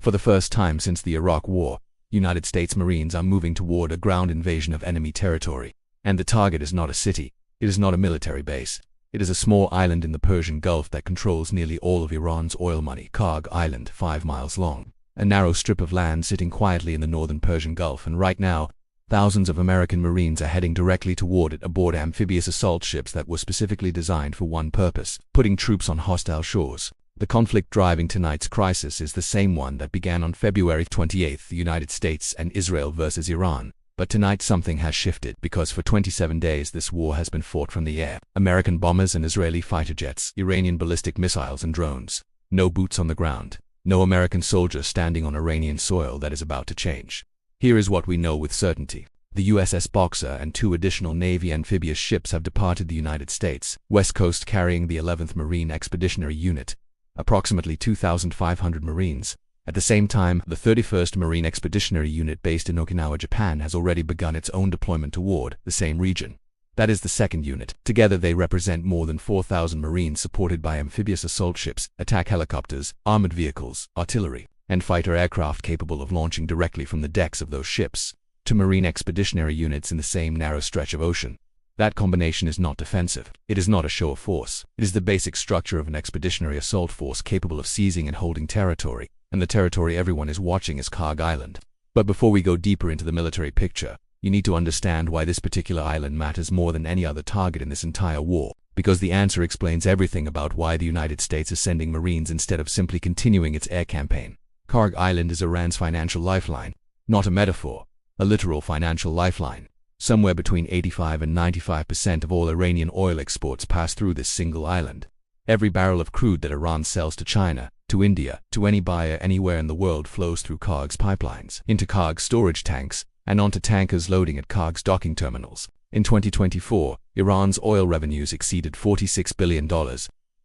For the first time since the Iraq War, United States Marines are moving toward a ground invasion of enemy territory. And the target is not a city, it is not a military base. It is a small island in the Persian Gulf that controls nearly all of Iran's oil money. Kharg Island, 5 miles long. A narrow strip of land sitting quietly in the northern Persian Gulf, and right now, thousands of American Marines are heading directly toward it aboard amphibious assault ships that were specifically designed for one purpose: putting troops on hostile shores. The conflict driving tonight's crisis is the same one that began on February 28th, the United States and Israel versus Iran. But tonight something has shifted, because for 27 days this war has been fought from the air. American bombers and Israeli fighter jets, Iranian ballistic missiles and drones. No boots on the ground. No American soldier standing on Iranian soil. That is about to change. Here is what we know with certainty. The USS Boxer and 2 additional Navy amphibious ships have departed the United States West Coast carrying the 11th Marine Expeditionary Unit, approximately 2,500 Marines. At the same time, the 31st Marine Expeditionary Unit based in Okinawa, Japan has already begun its own deployment toward the same region. That is the 2nd unit. Together they represent more than 4,000 Marines supported by amphibious assault ships, attack helicopters, armored vehicles, artillery, and fighter aircraft capable of launching directly from the decks of those ships to Marine Expeditionary Units in the same narrow stretch of ocean. That combination is not defensive. It is not a show of force. It is the basic structure of an expeditionary assault force capable of seizing and holding territory. And the territory everyone is watching is Kharg Island. But before we go deeper into the military picture, you need to understand why this particular island matters more than any other target in this entire war. Because the answer explains everything about why the United States is sending Marines instead of simply continuing its air campaign. Kharg Island is Iran's financial lifeline. Not a metaphor, a literal financial lifeline. Somewhere between 85 and 95% of all Iranian oil exports pass through this single island. Every barrel of crude that Iran sells to China, to India, to any buyer anywhere in the world flows through Kharg's pipelines, into Kharg's storage tanks, and onto tankers loading at Kharg's docking terminals. In 2024, Iran's oil revenues exceeded $46 billion.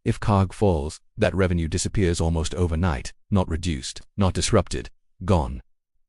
If Kharg falls, that revenue disappears almost overnight, not reduced, not disrupted, gone.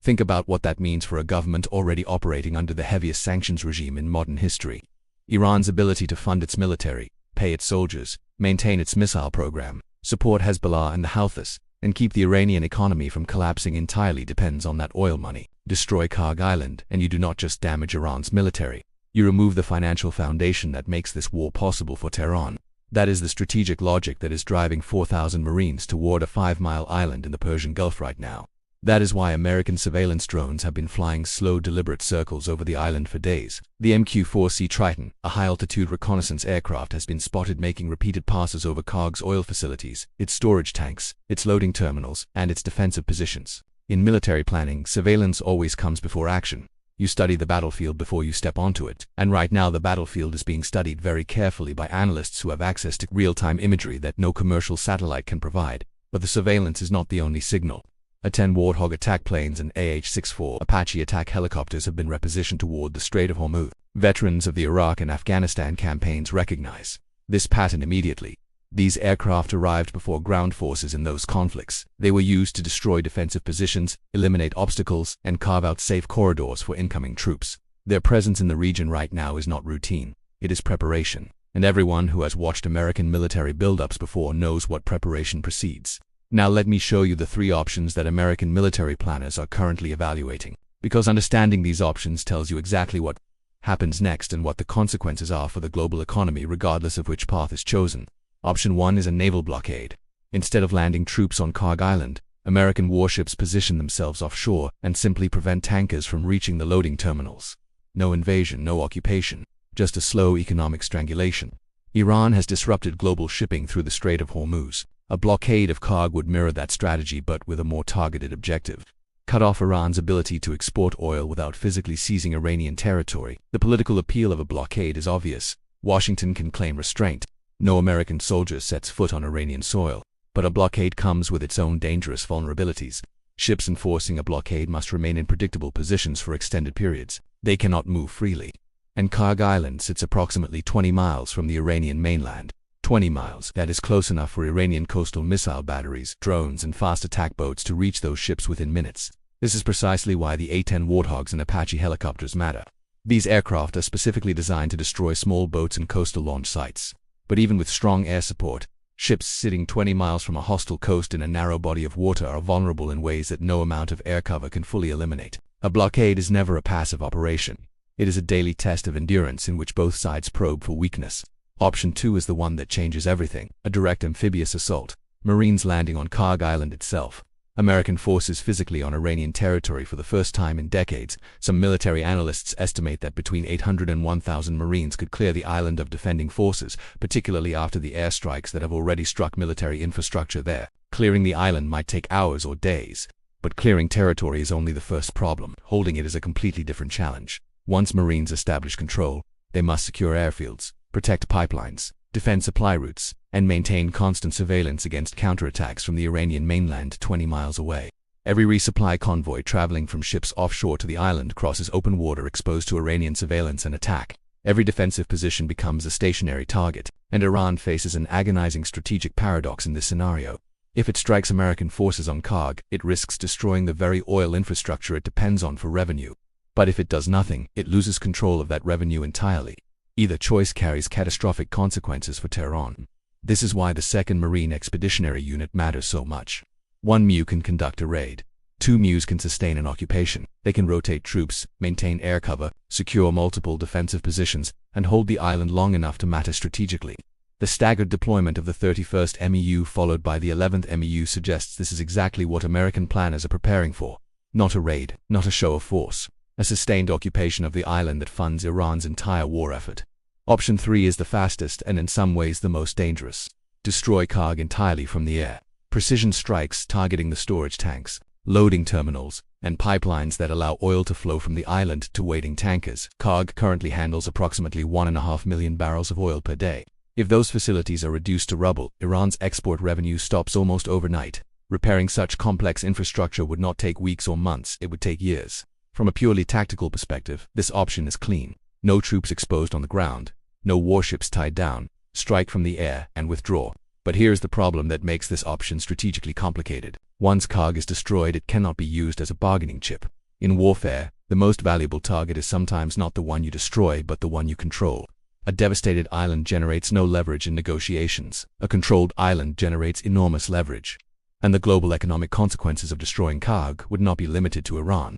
Think about what that means for a government already operating under the heaviest sanctions regime in modern history. Iran's ability to fund its military, pay its soldiers, maintain its missile program, support Hezbollah and the Houthis, and keep the Iranian economy from collapsing entirely depends on that oil money. Destroy Kharg Island, and you do not just damage Iran's military. You remove the financial foundation that makes this war possible for Tehran. That is the strategic logic that is driving 4,000 Marines toward a 5-mile island in the Persian Gulf right now. That is why American surveillance drones have been flying slow, deliberate circles over the island for days. The MQ-4C Triton, a high-altitude reconnaissance aircraft, has been spotted making repeated passes over Kharg's oil facilities, its storage tanks, its loading terminals, and its defensive positions. In military planning, surveillance always comes before action. You study the battlefield before you step onto it. And right now the battlefield is being studied very carefully by analysts who have access to real-time imagery that no commercial satellite can provide. But the surveillance is not the only signal. 10 Warthog attack planes and AH-64 Apache attack helicopters have been repositioned toward the Strait of Hormuz. Veterans of the Iraq and Afghanistan campaigns recognize this pattern immediately. These aircraft arrived before ground forces in those conflicts. They were used to destroy defensive positions, eliminate obstacles, and carve out safe corridors for incoming troops. Their presence in the region right now is not routine. It is preparation. And everyone who has watched American military buildups before knows what preparation precedes. Now let me show you the 3 options that American military planners are currently evaluating. Because understanding these options tells you exactly what happens next and what the consequences are for the global economy regardless of which path is chosen. Option 1 is a naval blockade. Instead of landing troops on Kharg Island, American warships position themselves offshore and simply prevent tankers from reaching the loading terminals. No invasion, no occupation, just a slow economic strangulation. Iran has disrupted global shipping through the Strait of Hormuz. A blockade of Kharg would mirror that strategy but with a more targeted objective. Cut off Iran's ability to export oil without physically seizing Iranian territory. The political appeal of a blockade is obvious. Washington can claim restraint. No American soldier sets foot on Iranian soil. But a blockade comes with its own dangerous vulnerabilities. Ships enforcing a blockade must remain in predictable positions for extended periods. They cannot move freely. And Kharg Island sits approximately 20 miles from the Iranian mainland. 20 miles. That is close enough for Iranian coastal missile batteries, drones, and fast attack boats to reach those ships within minutes. This is precisely why the A-10 Warthogs and Apache helicopters matter. These aircraft are specifically designed to destroy small boats and coastal launch sites. But even with strong air support, Ships sitting 20 miles from a hostile coast in a narrow body of water are vulnerable in ways that no amount of air cover can fully eliminate. A blockade is never a passive operation. It is a daily test of endurance in which both sides probe for weakness. Option 2 is the one that changes everything: a direct amphibious assault. Marines landing on Kharg Island itself. American forces physically on Iranian territory for the first time in decades. Some military analysts estimate that between 800 and 1,000 Marines could clear the island of defending forces, particularly after the airstrikes that have already struck military infrastructure there. Clearing the island might take hours or days. But clearing territory is only the first problem. Holding it is a completely different challenge. Once Marines establish control, they must secure airfields, protect pipelines, defend supply routes, and maintain constant surveillance against counterattacks from the Iranian mainland 20 miles away. Every resupply convoy traveling from ships offshore to the island crosses open water exposed to Iranian surveillance and attack. Every defensive position becomes a stationary target, and Iran faces an agonizing strategic paradox in this scenario. If it strikes American forces on Kharg, it risks destroying the very oil infrastructure it depends on for revenue. But if it does nothing, it loses control of that revenue entirely. Either choice carries catastrophic consequences for Tehran. This is why the 2nd Marine Expeditionary Unit matters so much. 1 MU can conduct a raid. 2 MUs can sustain an occupation. They can rotate troops, maintain air cover, secure multiple defensive positions, and hold the island long enough to matter strategically. The staggered deployment of the 31st MEU followed by the 11th MEU suggests this is exactly what American planners are preparing for. Not a raid, not a show of force. A sustained occupation of the island that funds Iran's entire war effort. Option 3 is the fastest and in some ways the most dangerous. Destroy Kharg entirely from the air. Precision strikes targeting the storage tanks, loading terminals, and pipelines that allow oil to flow from the island to waiting tankers. Kharg currently handles approximately 1.5 million barrels of oil per day. If those facilities are reduced to rubble, Iran's export revenue stops almost overnight. Repairing such complex infrastructure would not take weeks or months, it would take years. From a purely tactical perspective, this option is clean. No troops exposed on the ground, no warships tied down, strike from the air and withdraw. But here's the problem that makes this option strategically complicated. Once Kharg is destroyed, it cannot be used as a bargaining chip. In warfare, the most valuable target is sometimes not the one you destroy but the one you control. A devastated island generates no leverage in negotiations. A controlled island generates enormous leverage. And the global economic consequences of destroying Kharg would not be limited to Iran.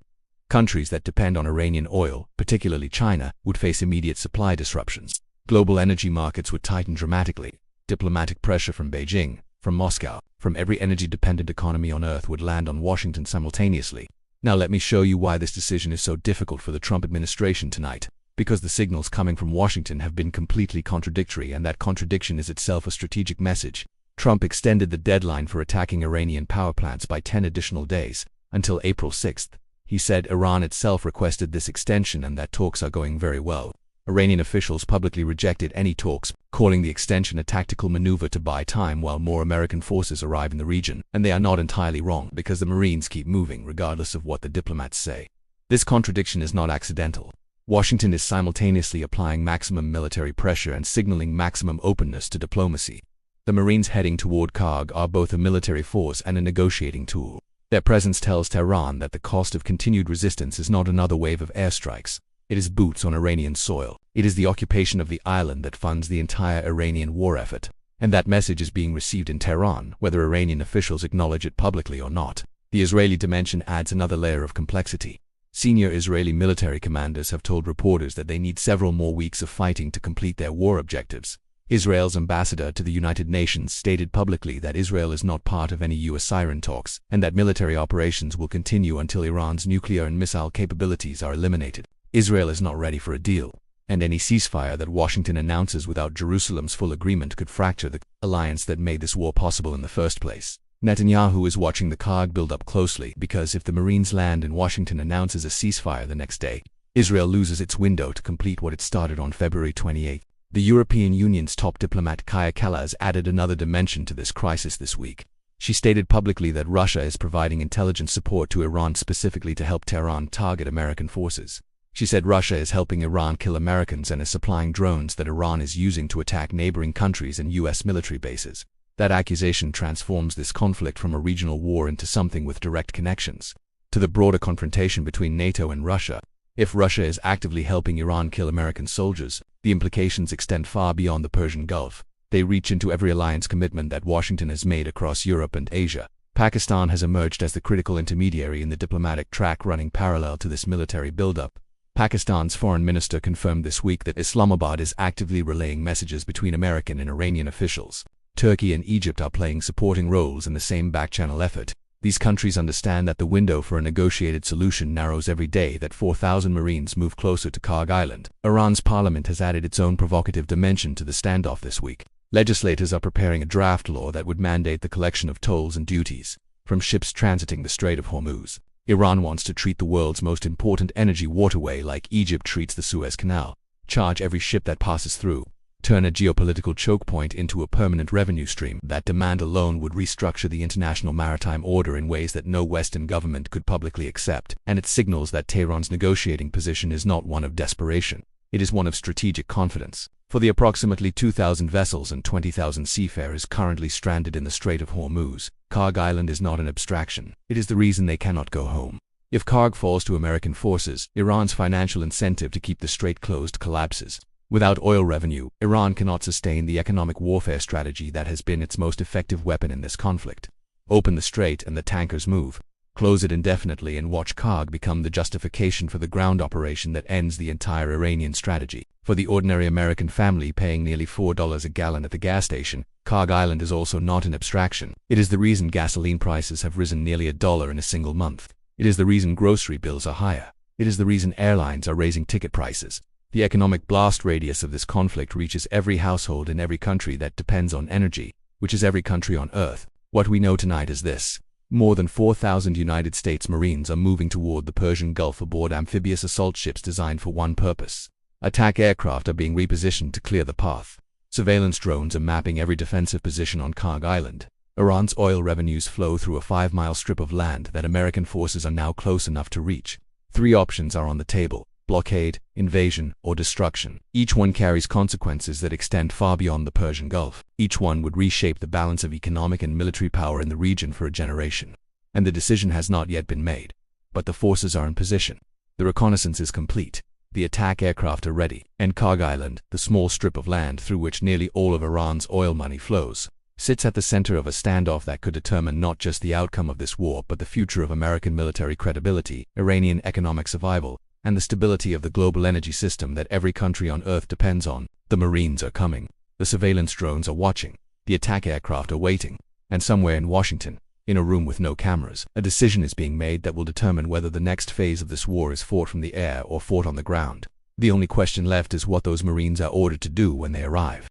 Countries that depend on Iranian oil, particularly China, would face immediate supply disruptions. Global energy markets would tighten dramatically. Diplomatic pressure from Beijing, from Moscow, from every energy-dependent economy on Earth would land on Washington simultaneously. Now let me show you why this decision is so difficult for the Trump administration tonight. Because the signals coming from Washington have been completely contradictory, and that contradiction is itself a strategic message. Trump extended the deadline for attacking Iranian power plants by 10 additional days, until April 6th. He said Iran itself requested this extension and that talks are going very well. Iranian officials publicly rejected any talks, calling the extension a tactical maneuver to buy time while more American forces arrive in the region. And they are not entirely wrong, because the Marines keep moving regardless of what the diplomats say. This contradiction is not accidental. Washington is simultaneously applying maximum military pressure and signaling maximum openness to diplomacy. The Marines heading toward Kharg are both a military force and a negotiating tool. Their presence tells Tehran that the cost of continued resistance is not another wave of airstrikes. It is boots on Iranian soil. It is the occupation of the island that funds the entire Iranian war effort. And that message is being received in Tehran, whether Iranian officials acknowledge it publicly or not. The Israeli dimension adds another layer of complexity. Senior Israeli military commanders have told reporters that they need several more weeks of fighting to complete their war objectives. Israel's ambassador to the United Nations stated publicly that Israel is not part of any U.S. siren talks, and that military operations will continue until Iran's nuclear and missile capabilities are eliminated. Israel is not ready for a deal, and any ceasefire that Washington announces without Jerusalem's full agreement could fracture the alliance that made this war possible in the first place. Netanyahu is watching the Kharg build-up closely, because if the Marines land and Washington announces a ceasefire the next day, Israel loses its window to complete what it started on February 28. The European Union's top diplomat Kaja Kallas added another dimension to this crisis this week. She stated publicly that Russia is providing intelligence support to Iran specifically to help Tehran target American forces. She said Russia is helping Iran kill Americans and is supplying drones that Iran is using to attack neighboring countries and U.S. military bases. That accusation transforms this conflict from a regional war into something with direct connections to the broader confrontation between NATO and Russia. If Russia is actively helping Iran kill American soldiers, the implications extend far beyond the Persian Gulf. They reach into every alliance commitment that Washington has made across Europe and Asia. Pakistan has emerged as the critical intermediary in the diplomatic track running parallel to this military buildup. Pakistan's foreign minister confirmed this week that Islamabad is actively relaying messages between American and Iranian officials. Turkey and Egypt are playing supporting roles in the same back-channel effort. These countries understand that the window for a negotiated solution narrows every day that 4,000 Marines move closer to Kharg Island. Iran's parliament has added its own provocative dimension to the standoff this week. Legislators are preparing a draft law that would mandate the collection of tolls and duties from ships transiting the Strait of Hormuz. Iran wants to treat the world's most important energy waterway like Egypt treats the Suez Canal, charge every ship that passes through, turn a geopolitical choke point into a permanent revenue stream. That demand alone would restructure the international maritime order in ways that no Western government could publicly accept, and it signals that Tehran's negotiating position is not one of desperation. It is one of strategic confidence. For the approximately 2,000 vessels and 20,000 seafarers currently stranded in the Strait of Hormuz, Kharg Island is not an abstraction. It is the reason they cannot go home. If Kharg falls to American forces, Iran's financial incentive to keep the strait closed collapses. Without oil revenue, Iran cannot sustain the economic warfare strategy that has been its most effective weapon in this conflict. Open the strait and the tankers move. Close it indefinitely and watch Kharg become the justification for the ground operation that ends the entire Iranian strategy. For the ordinary American family paying nearly $4 a gallon at the gas station, Kharg Island is also not an abstraction. It is the reason gasoline prices have risen nearly $1 in a single month. It is the reason grocery bills are higher. It is the reason airlines are raising ticket prices. The economic blast radius of this conflict reaches every household in every country that depends on energy, which is every country on Earth. What we know tonight is this. More than 4,000 United States Marines are moving toward the Persian Gulf aboard amphibious assault ships designed for one purpose. Attack aircraft are being repositioned to clear the path. Surveillance drones are mapping every defensive position on Kharg Island. Iran's oil revenues flow through a 5-mile strip of land that American forces are now close enough to reach. 3 options are on the table: blockade, invasion, or destruction. Each one carries consequences that extend far beyond the Persian Gulf. Each one would reshape the balance of economic and military power in the region for a generation. And the decision has not yet been made. But the forces are in position. The reconnaissance is complete. The attack aircraft are ready. And Kharg Island, the small strip of land through which nearly all of Iran's oil money flows, sits at the center of a standoff that could determine not just the outcome of this war but the future of American military credibility, Iranian economic survival, and the stability of the global energy system that every country on Earth depends on. The Marines are coming. The surveillance drones are watching. The attack aircraft are waiting. And somewhere in Washington, in a room with no cameras, a decision is being made that will determine whether the next phase of this war is fought from the air or fought on the ground. The only question left is what those Marines are ordered to do when they arrive.